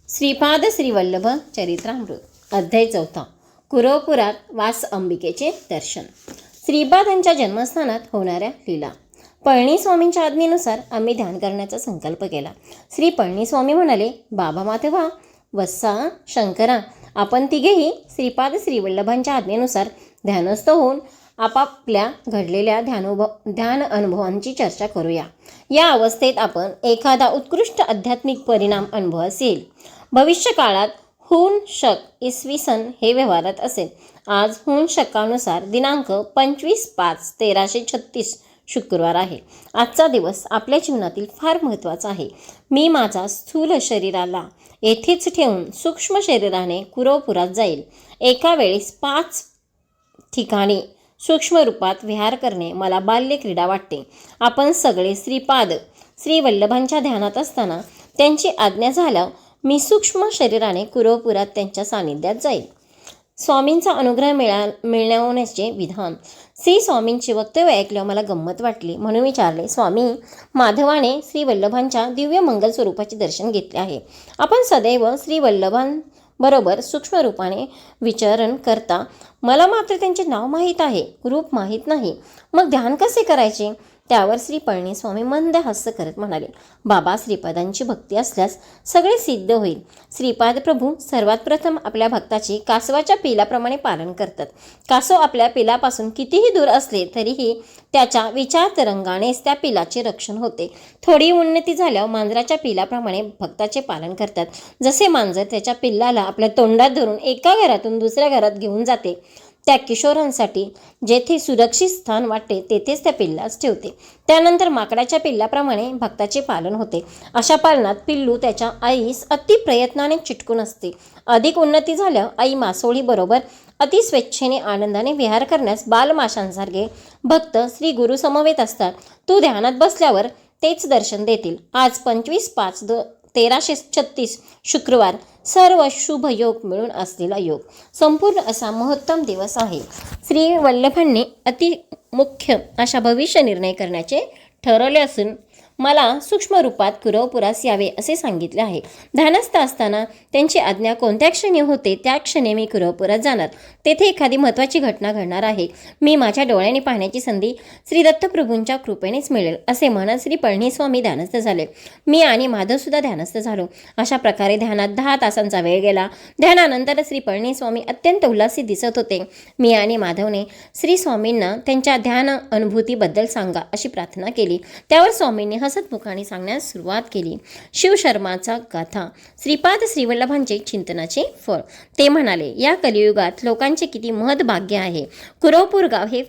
श्रीपाद श्रीवल्लभ चरित्रामृत अध्याय 4 कुरवपुरात वास अंबिकेचे दर्शन. श्रीपादांच्या जन्मस्थानात होणाऱ्या लीला. पळणीस्वामींच्या आज्ञेनुसार आम्ही ध्यान करण्याचा संकल्प केला. श्री पळणीस्वामी म्हणाले, बाबा माधवा, वत्सा, शंकरा, आपण तिघेही श्रीपाद श्रीवल्लभांच्या आज्ञेनुसार ध्यानस्थ होऊन आपापल्या घडलेल्या ध्यान अनुभवांची चर्चा करूया. या अवस्थेत आपण एखादा उत्कृष्ट आध्यात्मिक परिणाम अनुभवास येईल. भविष्य काळात हुन शक इसवी सन हे व्यवहारात असेल. आज हुन शकानुसार दिनांक 25/5/1336 शुक्रवार आहे. आजचा दिवस आपल्या जीवनातील फार महत्त्वाचा आहे. मी माझा स्थूल शरीराला येथेच ठेवून सूक्ष्म शरीराने कुरवपुरात जाईल. एका वेळेस 5 ठिकाणी सूक्ष्म रूपात विहार करणे मला बाल्य क्रीडा वाटते. आपण सगळे श्रीपाद श्रीवल्लभांच्या ध्यानात असताना त्यांची आज्ञा झाल्या मी सूक्ष्म शरीराने कुरवपुरात त्यांच्या सानिध्यात जाईल. स्वामींचा अनुग्रह मिळवण्याचे विधान. श्री स्वामींची वक्तव्य ऐकल्यावर मला गंमत वाटली, म्हणून विचारले, स्वामी, माधवाने श्रीवल्लभांच्या दिव्य मंगल स्वरूपाचे दर्शन घेतले आहे. आपण सदैव श्रीवल्लभांबरोबर सूक्ष्म रूपाने विचरण करता. मला मात्र त्यांचे नाव माहीत आहे, रूप माहीत नाही. मग ध्यान कसे करायचे? त्यावर श्री पळणीस्वामी मंद हास्य करत म्हणाले, बाबा, श्रीपादांची भक्ती असल्यास सगळे सिद्ध होईल. श्रीपाद प्रभू सर्वात प्रथम आपल्या भक्ताचे कासवाच्या पिलाप्रमाणे पालन करतात. कासव आपल्या पिलापासून कितीही दूर असले तरीही त्याच्या विचार तरंगानेच त्या पिलाचे रक्षण होते. थोडी उन्नती झाल्यावर मांजराच्या पिलाप्रमाणे भक्ताचे पालन करतात. जसे मांजर त्याच्या पिल्लाला आपल्या तोंडात धरून एका घरातून दुसऱ्या घरात घेऊन जाते, त्या किशोरांसाठी जेथे सुरक्षित स्थान वाटते तेथेच त्या पिल्लास ठेवते. त्यानंतर माकडाच्या पिल्लाप्रमाणे भक्ताचे पालन होते. अशा पालनात पिल्लू त्याच्या आईस अति प्रयत्नाने चिटकून असते. अधिक उन्नती झाल्यावर आई मासोळीबरोबर अति स्वेच्छेने आनंदाने विहार करण्यास बालमाशांसारखे भक्त श्री गुरु समवेत असतात. तू ध्यानात बसल्यावर तेच दर्शन देतील. आज 25/5/1336 शुक्रवार सर्व शुभ योग मिळून असलेला योग. संपूर्ण असा महोत्तम दिवस आहे. श्री वल्लभांनी अति मुख्य अशा भविष्य निर्णय करण्याचे ठरवले असून मला सूक्ष्म रूपात कुरवपुरास यावे असे सांगितले आहे. ध्यानस्थ असताना त्यांची आज्ञा कोणत्या क्षणी होते त्या क्षणी मी कुरवपुरात जाणार. तेथे एखादी महत्त्वाची घटना घडणार आहे. मी माझ्या डोळ्यांनी पाहण्याची संधी श्री दत्तप्रभूंच्या कृपेनेच मिळेल असे म्हणत श्री पळणीस्वामी ध्यानस्थ झाले. मी आणि माधवसुद्धा ध्यानस्थ झालो. अशा प्रकारे ध्यानात 10 तासांचा वेळ गेला. ध्यानानंतर श्री पळणीस्वामी अत्यंत उल्हासित दिसत होते. मी आणि माधवने श्री स्वामींना त्यांच्या ध्यान अनुभूतीबद्दल सांगा अशी प्रार्थना केली. त्यावर स्वामींनी हसतमुखाने सांगण्यास सुरुवात केली. शिवशर्माचा गाथा. श्रीपाद श्रीवल्लभांचे चिंतनाचे फळ. ते म्हणाले, या कलियुगात लोकांचे किती महत् भाग्य आहे. कुरवपूर गाव हे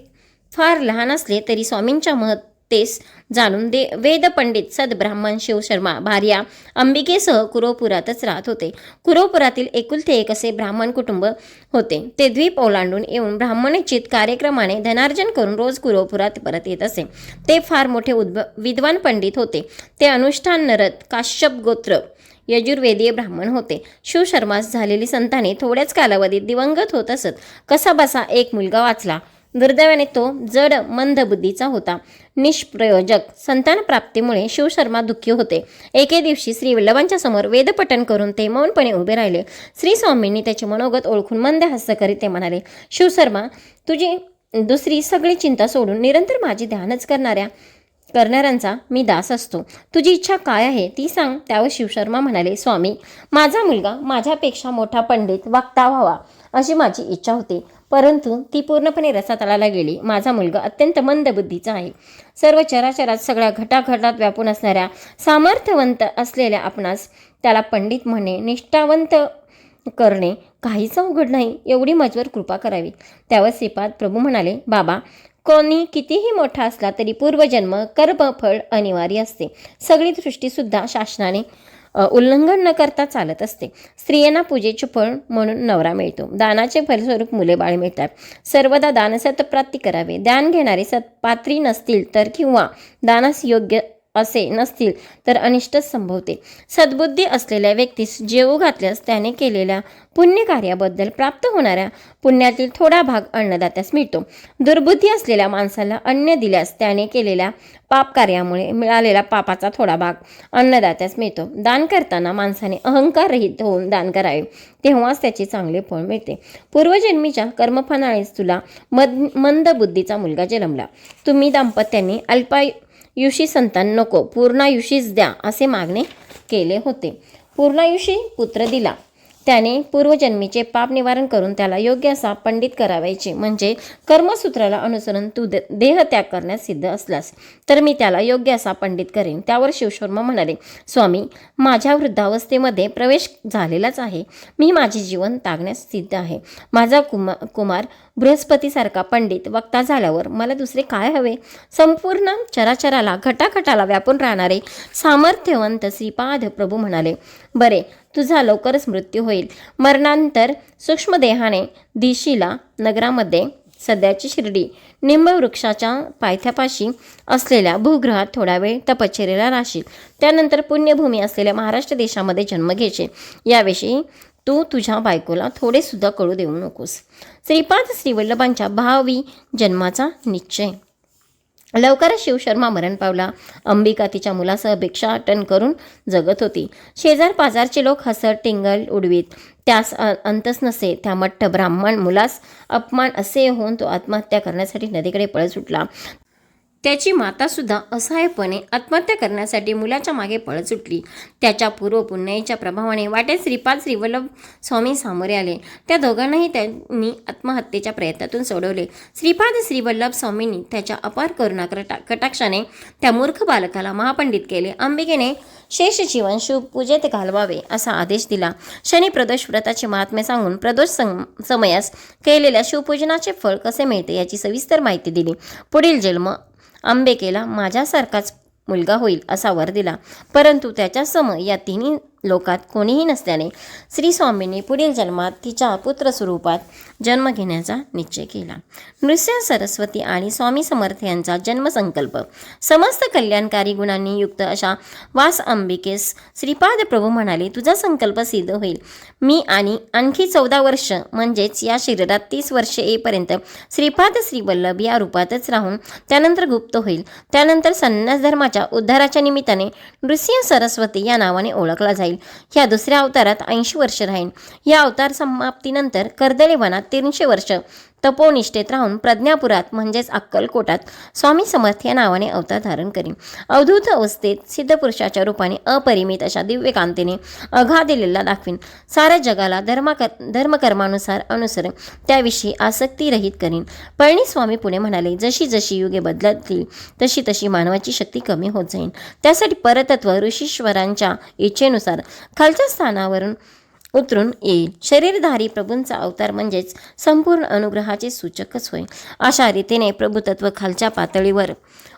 फार लहान असले तरी स्वामींच्या महत्तेस जाणून वेद पंडित सद्ब्राह्मण शिवशर्मा भार्या अंबिकेसह कुरवपुरातच राहत होते. कुरवपुरातील एकुलते एक असे ब्राह्मण कुटुंब होते. ते द्वीप ओलांडून येऊन ब्राह्मणोचित कार्यक्रमाने धनार्जन करून रोज कुरवपुरात परत येत असे. ते फार मोठे विद्वान पंडित होते. ते अनुष्ठान नरत काश्यप गोत्र यजुर्वेदीय ब्राह्मण होते. शिवशर्मास झालेली संताने थोड्याच कालावधीत दिवंगत होत असत. कसाबसा एक मुलगा वाचला. दुर्दैवाने तो जड मंद बुद्धीचा होता. निष्प्रयोजक संतान प्राप्तीमुळे शिवशर्मा दुःखी होते. एके दिवशी श्रीवल्लभांच्या समोर वेदपठण करून ते मौनपणे उभे राहिले. श्री स्वामींनी त्याचे मनोगत ओळखून मंद हास्य करीत ते म्हणाले, शिवशर्मा, तुझी दुसरी सगळी चिंता सोडून निरंतर माझी ध्यानच करणाऱ्यांचा मी दास असतो. तुझी इच्छा काय आहे ती सांग. त्यावर शिवशर्मा म्हणाले, स्वामी, माझा मुलगा माझ्यापेक्षा मोठा पंडित वक्ता व्हावा अशी माझी इच्छा होती, परंतु ती पूर्णपणे रसातळाला गेली. माझा मुलगा अत्यंत मंद बुद्धीचा आहे. सर्व चराचरात सगळ्या घटाघटात व्यापून असणाऱ्या सामर्थ्यवंत असलेल्या आपणास त्याला पंडित म्हणणे, निष्ठावंत करणे काहीच अवघड नाही. एवढी माझ्यावर कृपा करावी. त्यावर श्रीपाद प्रभू म्हणाले, बाबा, कोणी कितीही मोठा असला तरी पूर्वजन्म कर्मफळ अनिवार्य असते. सगळी दृष्टीसुद्धा शासनाने उल्लंघन न करता चालत असते. स्त्रियांना पूजेचे फळ म्हणून नवरा मिळतो. दानाचे फलस्वरूप मुले बाळ मिळतात. सर्वदा दान सत्प्राप्ती करावे. दान घेणारे सत्पात्री नसतील तर किंवा दानास योग्य असे नसतील तर अनिष्टच संभवते. सद्बुद्धी असलेल्या व्यक्तीस जेवू घातल्यास त्याने केलेल्या पुण्यकार्याबद्दल प्राप्त होणाऱ्या पुण्यातील थोडा भाग अन्नदात्यास मिळतो. दुर्बुद्धी असलेल्या माणसाला अन्न दिल्यास त्याने केलेल्या पापकार्यामुळे मिळालेला पापाचा थोडा भाग अन्नदात्यास मिळतो. दान करताना माणसाने अहंकाररहित होऊन दान करावे, तेव्हाच त्याचे चांगले फळ मिळते. पूर्वजन्मीच्या कर्मफळानेच तुला मंद बुद्धीचा मुलगा जन्मला. तुम्ही दाम्पत्याने अल्पायुषी संतान नको, पूर्णायुषीच द्या असे मागणे केले होते. पूर्णायुषी पुत्र दिला. त्याने पूर्वजन्मीचे पाप निवारण करून त्याला योग्य असा पंडित करावायचे. म्हणजे कर्मसूत्राला अनुसरून तू देहत्याग करण्यास सिद्ध असलास तर मी त्याला योग्य असा पंडित करेन. त्यावर शिवशर्मा म्हणाले, स्वामी, माझ्या वृद्धावस्थेमध्ये प्रवेश झालेलाच आहे. मी माझे जीवन त्यागण्यास सिद्ध आहे. माझा कुमार बृहस्पतीसारखा पंडित वक्ता झाल्यावर मला दुसरे काय हवे? संपूर्ण चराचराला घटाघटाला व्यापून राहणारे सामर्थ्यवंत श्रीपाद प्रभू म्हणाले, बरे, तुझा लवकरच मृत्यू होईल. मरणानंतर सूक्ष्मदेहाने दिशीला नगरामध्ये सध्याची शिर्डी निंबवृक्षाच्या पायथ्यापाशी असलेल्या भूगृहात थोडा वेळ तपश्चर्येला राहशील. त्यानंतर पुण्यभूमी असलेल्या महाराष्ट्र देशामध्ये जन्म घ्यायचे. याविषयी तू तुझ्या बायकोला थोडे सुद्धा कळू देऊ नकोस. श्रीपाद श्रीवल्लभांच्या भावी जन्माचा निश्चय. लवकरच शिवशर्मा मरण पावला. अंबिका तिच्या मुलासह भिक्षाटन करून जगत होती. शेजार पाजारचे लोक हसत टिंगल उडवीत. त्यास अंतच नसे. त्या मठ्ठ ब्राह्मण मुलास अपमान असे होऊन तो आत्महत्या करण्यासाठी नदीकडे पळत सुटला. त्याची मातासुद्धा असहाय्यपणे आत्महत्या करण्यासाठी मुलाच्या मागे पळत सुटली. त्याच्या पूर्व पुण्याईच्या प्रभावाने वाटेत श्रीपाद श्रीवल्लभ स्वामी सामोरे आले. त्या दोघांनाही त्यांनी आत्महत्येच्या प्रयत्नातून सोडवले. श्रीपाद श्रीवल्लभ स्वामींनी त्याच्या अपार करुणा कटाक्षाने त्या मूर्ख बालकाला महापंडित केले. अंबिकेने शेष जीवन शिवपूजेत घालवावे असा आदेश दिला. शनी प्रदोष व्रताचे महात्म्य सांगून प्रदोष समयास केलेल्या शिवपूजनाचे फळ कसे मिळते याची सविस्तर माहिती दिली. पुढील जन्म अंबिकेला माझ्यासारखाच मुलगा होईल असा वर दिला. परंतु त्याच्या सम या तिन्ही लोकात कोणीही नसल्याने श्री स्वामींनी पुढील जन्मात तिच्या पुत्र स्वरूपात जन्म घेण्याचा निश्चय केला. नृसिंह सरस्वती आणि स्वामी समर्थ यांचा जन्मसंकल्प. समस्त कल्याणकारी गुणांनी युक्त अशा वास अंबिकेस श्रीपाद प्रभू म्हणाले, तुझा संकल्प सिद्ध होईल. मी आणखी 14 वर्ष म्हणजेच या शरीरात 30 वर्षे येईपर्यंत श्रीपाद श्रीवल्लभ या रूपातच राहून त्यानंतर गुप्त होईल. त्यानंतर संन्यास धर्माच्या उद्धाराच्या निमित्ताने नृसिंह सरस्वती या नावाने ओळखला जाईल. ह्या दुसऱ्या अवतारात 80 वर्ष राहीन. या अवतार समाप्तीनंतर कर्दळी वनात 300 वर्ष तपोनिष्ठेत राहून प्रज्ञापुरात म्हणजेच अक्कलकोटात स्वामी समर्थ या नावाने अवतार धारण करीन. अवधूत अवस्थेत सिद्धपुरुषाच्या रूपाने अपरिमित अशा दिव्य कांतीने अगाध लीला दाखवीन. साऱ्या जगाला धर्मकर्मानुसार अनुसरून त्याविषयी आसक्ती रहित करीन. पळणीस्वामी पुढे म्हणाले, जशी जशी युगे बदलतील तशी तशी मानवाची शक्ती कमी होत जाईल. त्यासाठी परतत्व ऋषीश्वरांच्या इच्छेनुसार खालच्या स्थानावरून उतरून येईल. शरीरधारी प्रभूंचा अवतार म्हणजेच संपूर्ण अनुग्रहाचे सूचकच होय. अशा रीतीने प्रभुतत्व खालच्या पातळीवर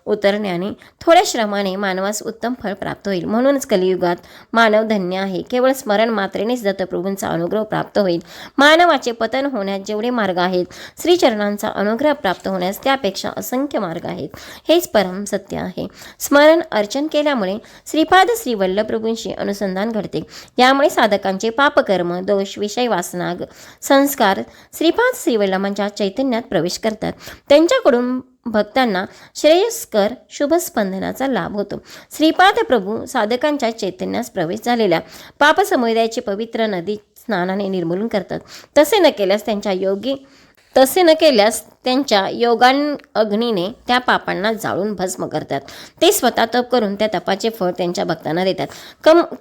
उतरण्याने थोड्या श्रमाने मानवास उत्तम फळ प्राप्त होईल. म्हणूनच कलियुगात मानव धन्य आहे. केवळ स्मरण मात्रेनेच दत्तप्रभूंचा अनुग्रह प्राप्त होईल. मानवाचे पतन होण्यास जेवढे मार्ग आहेत, श्रीचरणांचा अनुग्रह प्राप्त होण्यास त्यापेक्षा असंख्य मार्ग आहेत. हेच परम सत्य आहे. स्मरण अर्चन केल्यामुळे श्रीपाद श्रीवल्लभ प्रभूंशी अनुसंधान घडते. यामुळे साधकांचे पापकर्म, दोष, विषय वासना, संस्कार श्रीपाद श्रीवल्लभांच्या चैतन्यात प्रवेश करतात. त्यांच्याकडून भक्तांना श्रेयस्कर शुभस्पंदनाचा लाभ होतो. श्रीपाद प्रभू साधकांच्या चैतन्यास प्रवेश झालेल्या पापसमुदायाचे पवित्र नदी स्नानाने निर्मूलन करतात. तसे न केल्यास त्यांच्या अग्नीने त्या पापांना जाळून भस्म करतात. ते स्वतः तप करून त्या तपाचे फळ त्यांच्या भक्तांना देतात.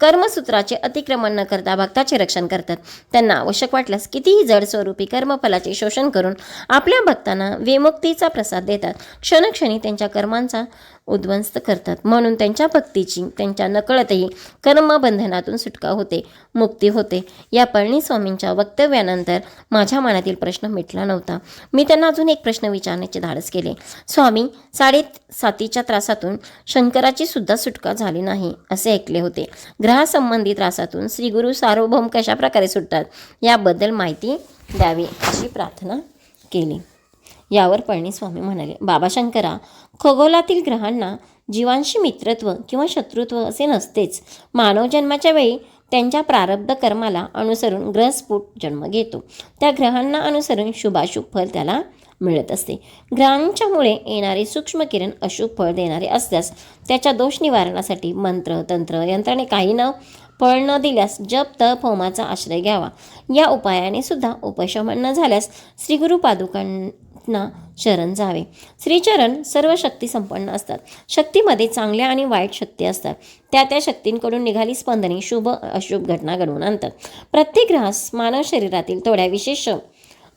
कर्मसूत्राचे अतिक्रमण न करता भक्ताचे रक्षण करतात. त्यांना आवश्यक वाटल्यास कितीही जड स्वरूपी कर्मफलाचे शोषण करून आपल्या भक्तांना विमुक्तीचा प्रसाद देतात. क्षणक्षणी त्यांच्या कर्मांचा उद्ध्वस्त करतात. म्हणून त्यांच्या भक्तीची त्यांच्या नकळतही कर्मबंधनातून सुटका होते, मुक्ती होते. या पळणीस्वामींच्या वक्तव्यानंतर माझ्या मनातील प्रश्न मिटला नव्हता. मी त्यांना अजून एक प्रश्न विचारण्याचे धाडस केले. स्वामी, 7.5 त्रासातून शंकराची सुद्धा सुटका झाली नाही असे ऐकले होते. ग्रहासंबंधी त्रासातून श्री गुरु सार्वभौम कशा प्रकारे सुटतात याबद्दल माहिती द्यावी अशी प्रार्थना केली. यावर पळणीस्वामी म्हणाले, बाबा शंकरा, खगोलातील ग्रहांना जीवांशी मित्रत्व किंवा शत्रुत्व असे नसतेच. मानव जन्माच्या वेळी त्यांच्या प्रारब्ध कर्माला अनुसरून ग्रहस्फुट जन्म घेतो. त्या ग्रहांना अनुसरून शुभाशुभ फल त्याला मिळत असते. ग्रहांच्यामुळे येणारे सूक्ष्म किरण अशुभ फळ देणारे असल्यास त्याच्या दोष निवारणासाठी मंत्र तंत्र यंत्राने काही न फळ न दिल्यास जप तप होमाचा आश्रय घ्यावा. या उपायाने सुद्धा उपशमन न झाल्यास श्रीगुरु पादुकांना शरण जावे. श्रीचरण सर्व शक्ती संपन्न असतात. शक्तीमध्ये चांगल्या आणि वाईट शक्ती असतात. त्या शक्तींकडून निघाली स्पंदने शुभ अशुभ घटना घडवून आणतात. प्रत्येक ग्रहास मानव शरीरातील थोड्या विशेष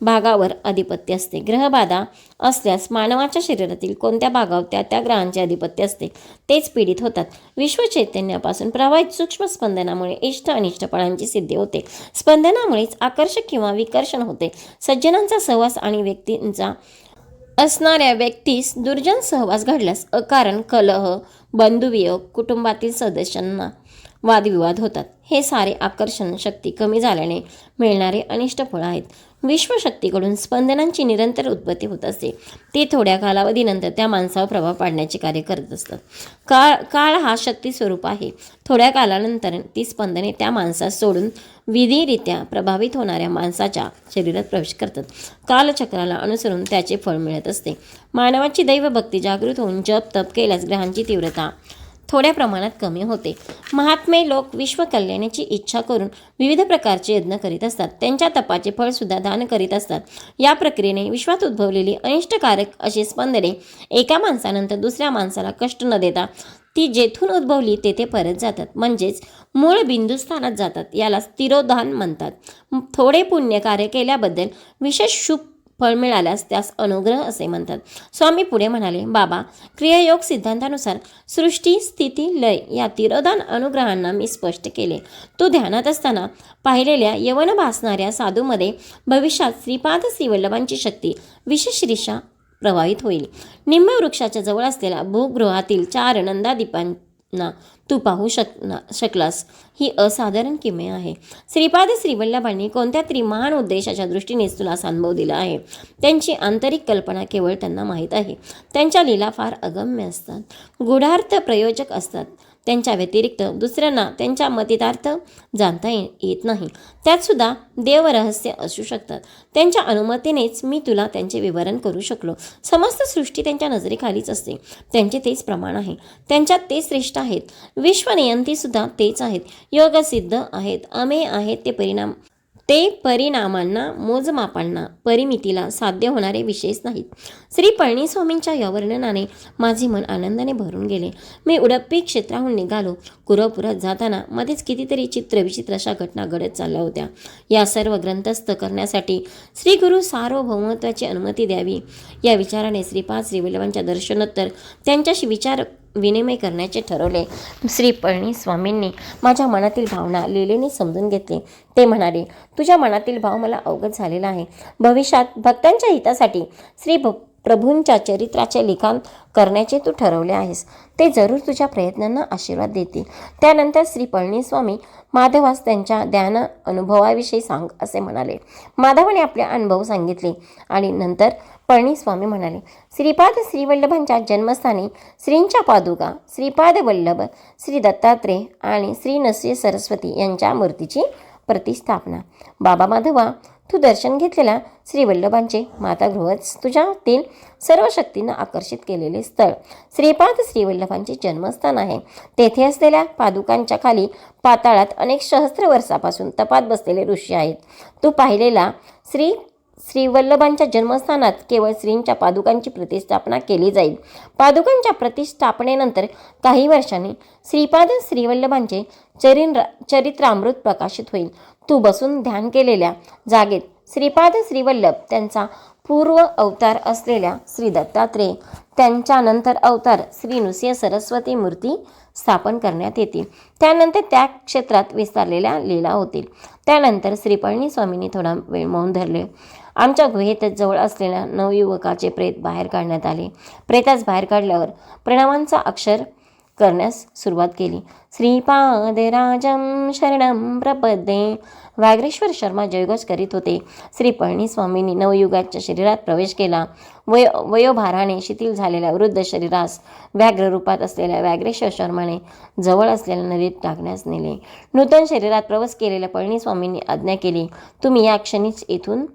भागावर अधिपत्य असते. ग्रहबाधा असल्यास मानवाच्या शरीरातील कोणत्या भागावर त्या ग्रहांचे अधिपत्य असते तेच पीडित होतात. विश्वचैतन्यापासून प्रवाहित सूक्ष्म स्पंदनामुळे इष्ट अनिष्ट फळांची सिद्धी होते. स्पंदनामुळेच आकर्षक किंवा विकर्षण होते. सज्जनांचा सहवास आणि व्यक्तींचा असणाऱ्या व्यक्तीस दुर्जन सहवास घडल्यास अकारण कलह, बंधुवियोग, कुटुंबातील सदस्यांना वादविवाद होतात. हे सारे आकर्षण शक्ती कमी झाल्याने मिळणारे अनिष्ट फळ आहेत. विश्वशक्तीकडून स्पंदनांची निरंतर उत्पत्ती होत असते. ते थोड्या कालावधीनंतर त्या माणसावर प्रभाव पाडण्याचे कार्य करत असतात. काळ हा शक्ती स्वरूप आहे. थोड्या कालानंतर ती स्पंदने त्या माणसास सोडून विधिरित्या प्रभावित होणाऱ्या माणसाच्या शरीरात प्रवेश करतात. कालचक्राला अनुसरून त्याचे फळ मिळत असते. मानवाची दैवभक्ती जागृत होऊन जप तप केल्यास ग्रहांची तीव्रता थोड्या प्रमाणात कमी होते. महात्मे लोक विश्वकल्याणाची इच्छा करून विविध प्रकारचे यज्ञ करीत असतात. त्यांच्या तपाचे फळसुद्धा दान करीत असतात. या प्रक्रियेने विश्वात उद्भवलेली अनिष्टकारक अशी स्पंदने एका माणसानंतर दुसऱ्या माणसाला कष्ट न देता ती जेथून उद्भवली तेथे परत जातात. म्हणजेच मूळ बिंदुस्थानात जातात. याला तिरोधान म्हणतात. थोडे पुण्य कार्य केल्याबद्दल विशेष शुभ फळ मिळाल्यास त्यास अनुग्रह असे म्हणतात. स्वामी पुढे म्हणाले, बाबा, क्रियायोग सिद्धांतानुसार सृष्टी स्थिती लय या तिरोधान अनुग्रहांना मी स्पष्ट केले. तू ध्यानात असताना पाहिलेल्या यवन भासणाऱ्या साधूमध्ये भविष्यात श्रीपाद श्रीवल्लभांची शक्ती विशेषरित्या प्रवाहित होईल. निंब वृक्षाच्या जवळ असलेल्या भूगृहातील 4 नंदादीपांना तू पाहू शकलास. ही असाधारण किमया आहे. श्रीपाद श्रीवल्लभांनी कोणत्या तरी महान उद्देशाच्या दृष्टीनेच तुला अनुभव दिला आहे. त्यांची आंतरिक कल्पना केवळ त्यांना माहीत आहे. त्यांच्या लीला फार अगम्य असतात, गूढार्थ प्रयोजक असतात. त्यांच्या व्यतिरिक्त दुसऱ्यांना त्यांच्या मतितार्थ जाणता येत नाही. त्यातसुद्धा देवरहस्य असू शकतात. त्यांच्या अनुमतीनेच मी तुला त्यांचे विवरण करू शकलो. समस्त सृष्टी त्यांच्या नजरेखालीच असते. त्यांचे तेच प्रमाण आहे. त्यांच्यात ते श्रेष्ठ आहेत. विश्वनियंतीसुद्धा तेच आहेत. योगसिद्ध आहेत. अमेय आहेत. ते परिणामांना, मोजमापांना, परिमितीला साध्य होणारे विशेष नाहीत. श्री पळणीस्वामींच्या या वर्णनाने माझे मन आनंदाने भरून गेले. मी उडप्पी क्षेत्राहून निघालो. कुरवपुरात जाताना मध्येच कितीतरी चित्रविचित्र अशा घटना घडत चालल्या होत्या. या सर्व ग्रंथस्थ करण्यासाठी श्री गुरु सार्वभौमत्वाची अनुमती द्यावी या विचाराने श्रीपाद श्रीवल्लभांच्या दर्शनोत्तर त्यांच्याशी विचार विनिमय करण्याचे ठरवले. श्री पळणीस्वामींनी माझ्या मनातील भावना लीलेने समजून घेतली. ते म्हणाले, तुझ्या मनातील भाव मला अवगत झालेला आहे. भविष्यात भक्तांच्या हितासाठी श्री प्रभूंच्या चरित्राचे लिखाण करण्याचे तू ठरवले आहेस. ते जरूर तुझ्या प्रयत्नांना आशीर्वाद देतील. त्यानंतर श्री पळणीस्वामी माधवास त्यांच्या ध्यान अनुभवाविषयी सांग असे म्हणाले. माधवाने आपले अनुभव सांगितले आणि नंतर पळणीस्वामी म्हणाले, श्रीपाद श्रीवल्लभांच्या जन्मस्थानी श्रींच्या पादुका, श्रीपाद वल्लभ, श्री दत्तात्रेय आणि श्री नरसिंह सरस्वती यांच्या मूर्तीची प्रतिष्ठापना. बाबा माधवा, तू दर्शन घेतलेल्या श्रीवल्लभांचे मातागृहच तुझ्यातील सर्व शक्तींना आकर्षित केलेले स्थळ श्रीपाद श्रीवल्लभांचे जन्मस्थान आहे. तेथे असलेल्या पादुकांच्या खाली पाताळात अनेक सहस्त्र वर्षापासून तपात बसलेले ऋषी आहेत. तू पाहिलेला श्रीवल्लभांच्या जन्मस्थानात केवळ श्रींच्या पादुकांची प्रतिष्ठापना केली जाईल. पादुकांच्या प्रतिष्ठापनेनंतर काही वर्षांनी श्रीपाद श्रीवल्लभांचे चरित्रामृत प्रकाशित होईल. तू बसून ध्यान केलेल्या जागेत श्रीपाद श्रीवल्लभ, त्यांचा पूर्व अवतार असलेल्या श्री दत्तात्रेय, त्यांच्यानंतर अवतार श्री नृसिंह सरस्वती मूर्ती स्थापन करण्यात येतील. त्यानंतर त्या क्षेत्रात विस्तारलेल्या लीला होतील. त्यानंतर श्री पळणीस्वामींनी थोडा वेळ मौन धरले. आमच्या गुहेत जवळ असलेल्या नवयुवकाचे प्रेत बाहेर काढण्यात आले. प्रेतास बाहेर काढल्यावर प्रणामांचा अक्षर करण्यास सुरुवात केली. श्रीपादराजं शरणं प्रपद्ये. व्याघ्रेश्वर शर्मा जयघोष करीत होते. श्री पळणीस्वामींनी नवयुगाच्या शरीरात प्रवेश केला. वयोभाराने शिथिल झालेल्या वृद्ध शरीरास व्याघ्र रूपात असलेल्या व्याघ्रेश्वर शर्माने जवळ असलेल्या नदीत टाकण्यास नेले. नूतन शरीरात प्रवेश केलेल्या पळणीस्वामींनी आज्ञा केली, तुम्ही या क्षणीच येथून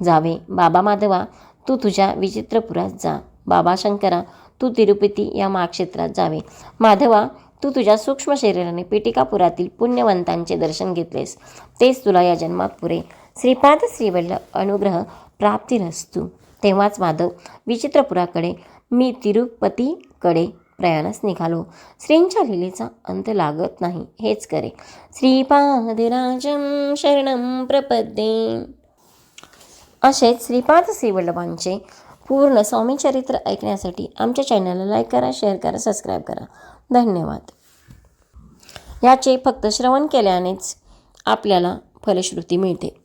जावे. बाबा माधवा, तू तुझ्या विचित्रपुरात जा. बाबा शंकरा, तू तिरुपती या महाक्षेत्रात जावे. माधवा, तू तुझ्या सूक्ष्म शरीराने पिटिकापुरातील पुण्यवंतांचे दर्शन घेतलेस, तेच तुला या जन्मात पुरे. श्रीपाद श्रीवल्लभ अनुग्रह प्राप्तिरस्तु. तेव्हाच माधव विचित्रपुराकडे, मी तिरुपतीकडे प्रयाणास निघालो. श्रींच्या लीलेचा अंत लागत नाही, हेच करे. श्रीपादराजं शरणं प्रपद्ये. असेच श्रीपाद श्रीवल्लभांचे पूर्ण स्वामी चरित्र ऐकण्यासाठी आमच्या चॅनलला लाईक करा, शेअर करा, सबस्क्राईब करा. धन्यवाद. याचे फक्त श्रवण केल्यानेच आपल्याला फलश्रुती मिळते.